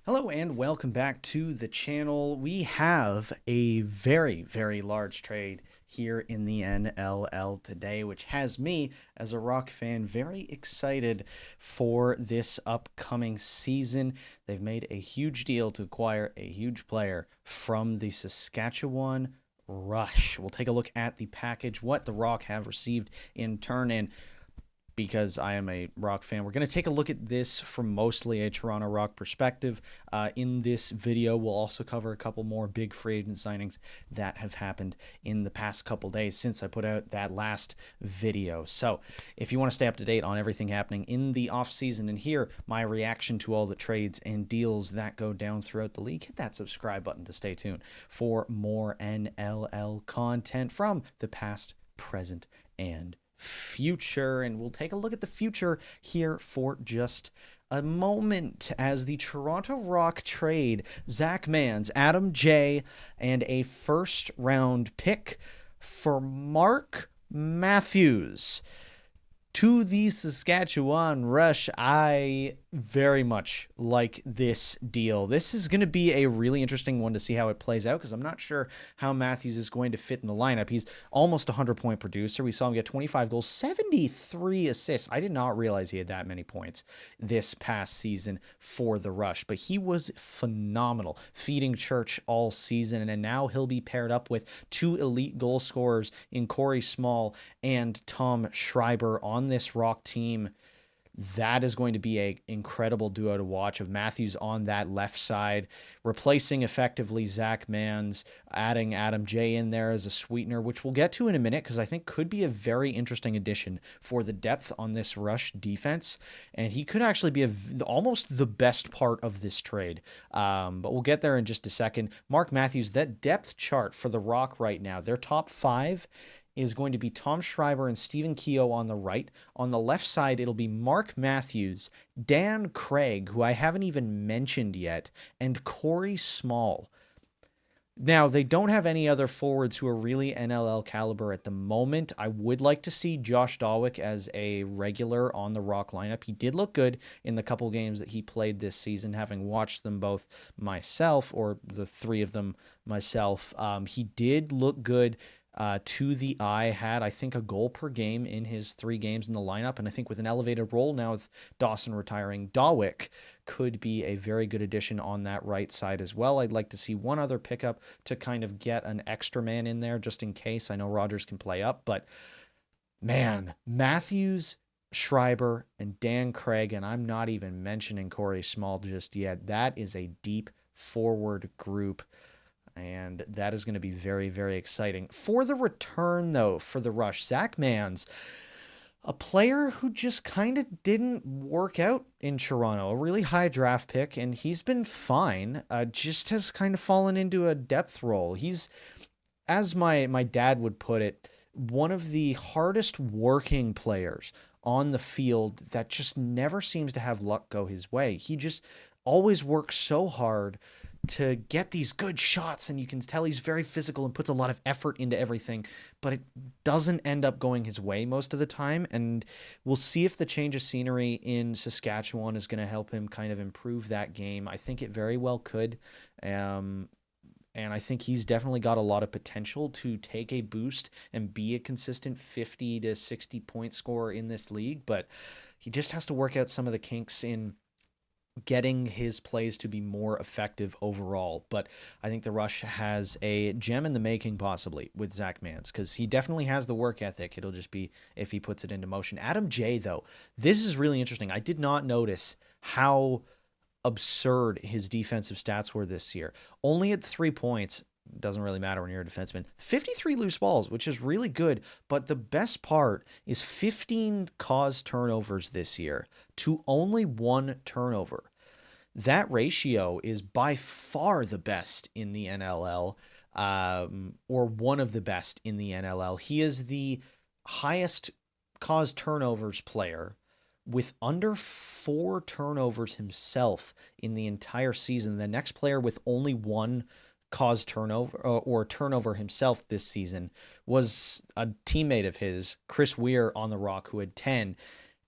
Hello and welcome back to the channel. We have a very, very large trade here in the NLL today, which has me, as a Rock fan, very excited for this upcoming season. They've made a huge deal to acquire a huge player from the Saskatchewan Rush. We'll take a look at the package, what the Rock have received in turn, and because I am a Rock fan, we're going to take a look at this from mostly a Toronto Rock perspective. In this video, we'll also cover a couple more big free agent signings that have happened in the past couple days since I put out that last video. So if you want to stay up to date on everything happening in the offseason and hear my reaction to all the trades and deals that go down throughout the league, hit that subscribe button to stay tuned for more NLL content from the past, present, and future. And we'll take a look at the future here for just a moment as the Toronto Rock trade Zach Manns, Adam J, and a first round pick for Mark Matthews to the Saskatchewan Rush. I very much like this deal. This is going to be a really interesting one to see how it plays out, because I'm not sure how Matthews is going to fit in the lineup. He's almost a 100-point producer. We saw him get 25 goals, 73 assists. I did not realize he had that many points this past season for the Rush, but he was phenomenal, feeding church all season, and now he'll be paired up with two elite goal scorers in Corey Small and Tom Schreiber on this Rock team. That is going to be an incredible duo to watch, of Matthews on that left side, replacing effectively Zach Manns, adding Adam J in there as a sweetener, which we'll get to in a minute, because I think could be a very interesting addition for the depth on this Rush defense. And he could actually be almost the best part of this trade. But we'll get there in just a second. Mark Matthews, that depth chart for the Rock right now, their top five is going to be Tom Schreiber and Stephen Keogh on the right. On the left side, it'll be Mark Matthews, Dan Craig, who I haven't even mentioned yet, and Corey Small. Now, they don't have any other forwards who are really NLL caliber at the moment. I would like to see Josh Dawick as a regular on the Rock lineup. He did look good in the couple games that he played this season, having watched them both myself, or the three of them myself. He did look good. To the eye, had, I think, a goal per game in his 3 games in the lineup. And I think with an elevated role now with Dawson retiring, Dawick could be a very good addition on that right side as well. I'd like to see one other pickup to kind of get an extra man in there just in case. I know Rogers can play up, but man, Matthews, Schreiber, and Dan Craig, and I'm not even mentioning Corey Small just yet. That is a deep forward group, and that is going to be very, very exciting. For the return, though, for the Rush, Zach Manns, a player who just kind of didn't work out in Toronto, a really high draft pick, and he's been fine, just has kind of fallen into a depth role. He's, as my dad would put it, one of the hardest working players on the field that just never seems to have luck go his way. He just always works so hard to get these good shots, and you can tell he's very physical and puts a lot of effort into everything, but it doesn't end up going his way most of the time. And we'll see if the change of scenery in Saskatchewan is going to help him kind of improve that game. I think it very well could. And I think he's definitely got a lot of potential to take a boost and be a consistent 50 to 60 point scorer in this league, but he just has to work out some of the kinks in getting his plays to be more effective overall. But I think the Rush has a gem in the making, possibly, with Zach Manns, because he definitely has the work ethic. It'll just be if he puts it into motion. Adam J, though, this is really interesting. I did not notice how absurd his defensive stats were this year. Only at 3 points. Doesn't really matter when you're a defenseman. 53 loose balls, which is really good. But the best part is 15 caused turnovers this year to only 1 turnover. That ratio is by far the best in the NLL, or one of the best in the NLL. He is the highest caused turnovers player, with under 4 turnovers himself in the entire season. The next player with only 1 caused turnover or turnover himself this season was a teammate of his, Chris Weir on the Rock, who had 10.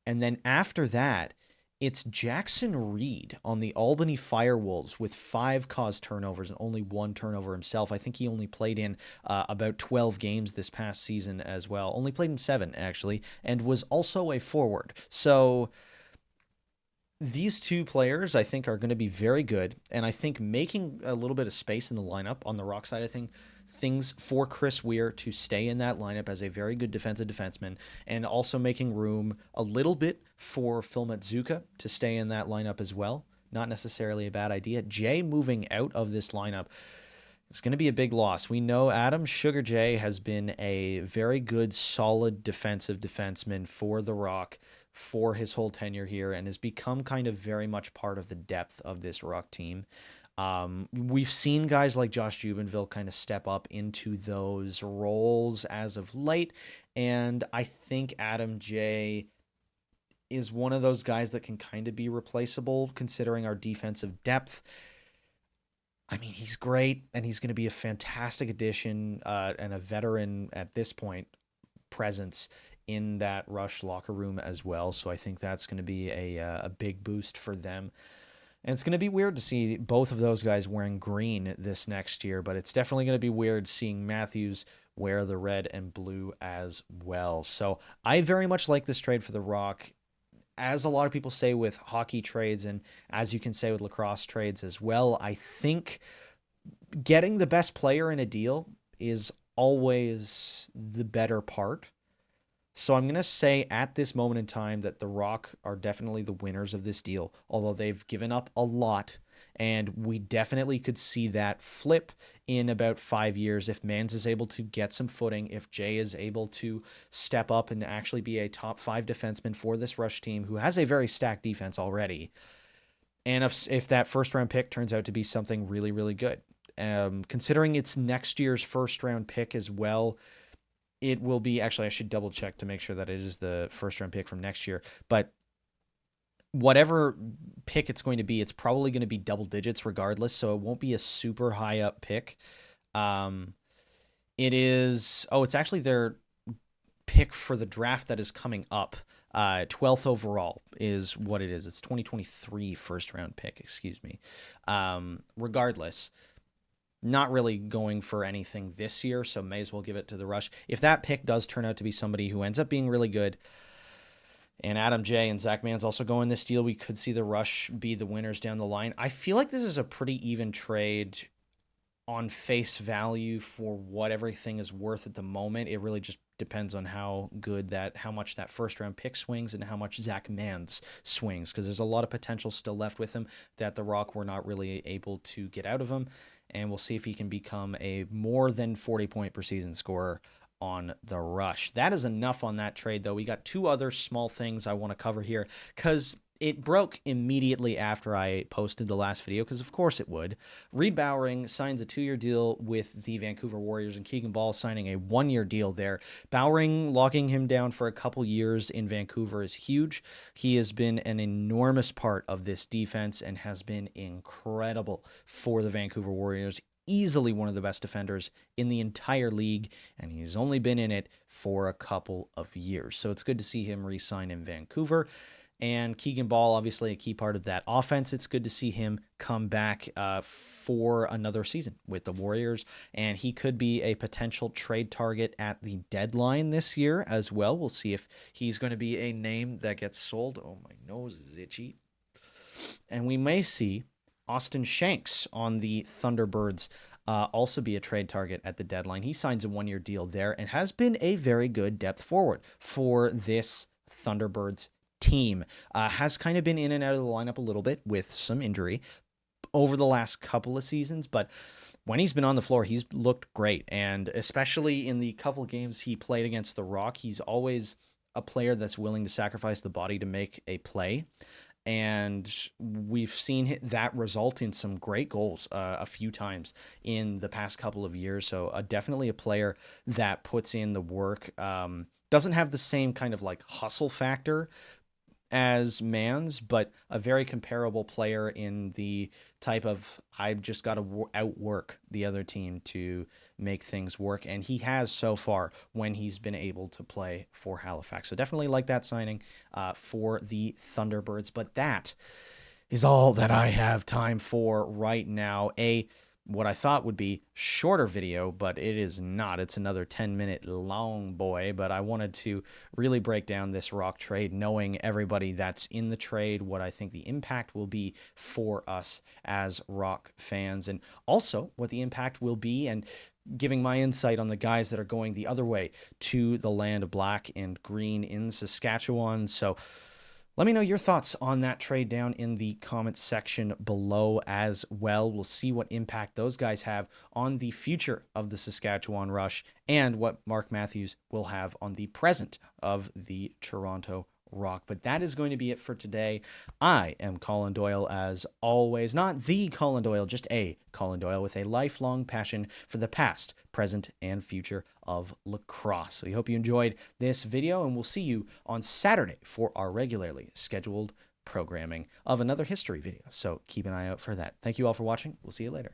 And then after that, It's Jackson Reed on the Albany Firewolves with 5 caused turnovers and only 1 turnover himself. I think he only played in about 12 games this past season as well. Only played in 7, actually, and was also a forward. So these two players, I think, are going to be very good. And I think making a little bit of space in the lineup on the Rock side of things for Chris Weir to stay in that lineup as a very good defensive defenseman, and also making room a little bit for Phil Metzuka to stay in that lineup as well. Not necessarily a bad idea. Jay moving out of this lineup is going to be a big loss. We know Adam Sugar Jay has been a very good, solid defensive defenseman for the Rock for his whole tenure here, and has become kind of very much part of the depth of this Rock team. We've seen guys like Josh Jubenville kind of step up into those roles as of late, and I think Adam J is one of those guys that can kind of be replaceable considering our defensive depth. I mean, he's great, and he's going to be a fantastic addition and a veteran at this point presence in that Rush locker room as well. So I think that's going to be a big boost for them. And it's going to be weird to see both of those guys wearing green this next year, but it's definitely going to be weird seeing Matthews wear the red and blue as well. So I very much like this trade for the Rock. As a lot of people say with hockey trades, and as you can say with lacrosse trades as well, I think getting the best player in a deal is always the better part. So I'm going to say at this moment in time that the Rock are definitely the winners of this deal, although they've given up a lot, and we definitely could see that flip in about 5 years if Mans is able to get some footing, if Jay is able to step up and actually be a top 5 defenseman for this Rush team, who has a very stacked defense already, and if that first round pick turns out to be something really, really good. Considering it's next year's first round pick as well, it will be, actually, I should double check to make sure that it is the first round pick from next year. But whatever pick it's going to be, it's probably going to be double digits regardless. So it won't be a super high up pick. It's actually their pick for the draft that is coming up. 12th overall is what it is. It's 2023 first round pick, excuse me. Regardless, not really going for anything this year, so may as well give it to the Rush. If that pick does turn out to be somebody who ends up being really good, and Adam J and Zach Mans also go in this deal, we could see the Rush be the winners down the line. I feel like this is a pretty even trade on face value for what everything is worth at the moment. It really just depends on how much that first round pick swings and how much Zach Mans swings, because there's a lot of potential still left with him that the Rock were not really able to get out of him. And we'll see if he can become a more than 40-point per season scorer on the Rush. That is enough on that trade, though. We got 2 other small things I want to cover here, because it broke immediately after I posted the last video, because of course it would. Reed Bowering signs a 2-year deal with the Vancouver Warriors, and Keegan Ball signing a 1-year deal there. Bowering locking him down for a couple years in Vancouver is huge. He has been an enormous part of this defense and has been incredible for the Vancouver Warriors. Easily one of the best defenders in the entire league, and he's only been in it for a couple of years. So it's good to see him re-sign in Vancouver. And Keegan Ball, obviously a key part of that offense. It's good to see him come back for another season with the Warriors. And he could be a potential trade target at the deadline this year as well. We'll see if he's going to be a name that gets sold. Oh, my nose is itchy. And we may see Austin Shanks on the Thunderbirds also be a trade target at the deadline. He signs a 1-year deal there and has been a very good depth forward for this Thunderbirds team. Has kind of been in and out of the lineup a little bit with some injury over the last couple of seasons, but when he's been on the floor, he's looked great. And especially in the couple games he played against the Rock, he's always a player that's willing to sacrifice the body to make a play. And we've seen that result in some great goals a few times in the past couple of years. So definitely a player that puts in the work. Doesn't have the same kind of like hustle factor as Mans, but a very comparable player in the type of I've just got to outwork the other team to make things work. And he has so far when he's been able to play for Halifax. So definitely like that signing for the Thunderbirds. But that is all that I have time for right now. What I thought would be shorter video, but it is not. It's another 10-minute long boy, but I wanted to really break down this Rock trade, knowing everybody that's in the trade, what I think the impact will be for us as Rock fans, and also what the impact will be, and giving my insight on the guys that are going the other way to the land of black and green in Saskatchewan. So let me know your thoughts on that trade down in the comments section below as well. We'll see what impact those guys have on the future of the Saskatchewan Rush and what Mark Matthews will have on the present of the Toronto Rock. But that is going to be it for today. I am Colin Doyle, as always. Not the Colin Doyle, just a Colin Doyle with a lifelong passion for the past, present, and future of lacrosse. So we hope you enjoyed this video, and we'll see you on Saturday for our regularly scheduled programming of another history video. So keep an eye out for that. Thank you all for watching. We'll see you later.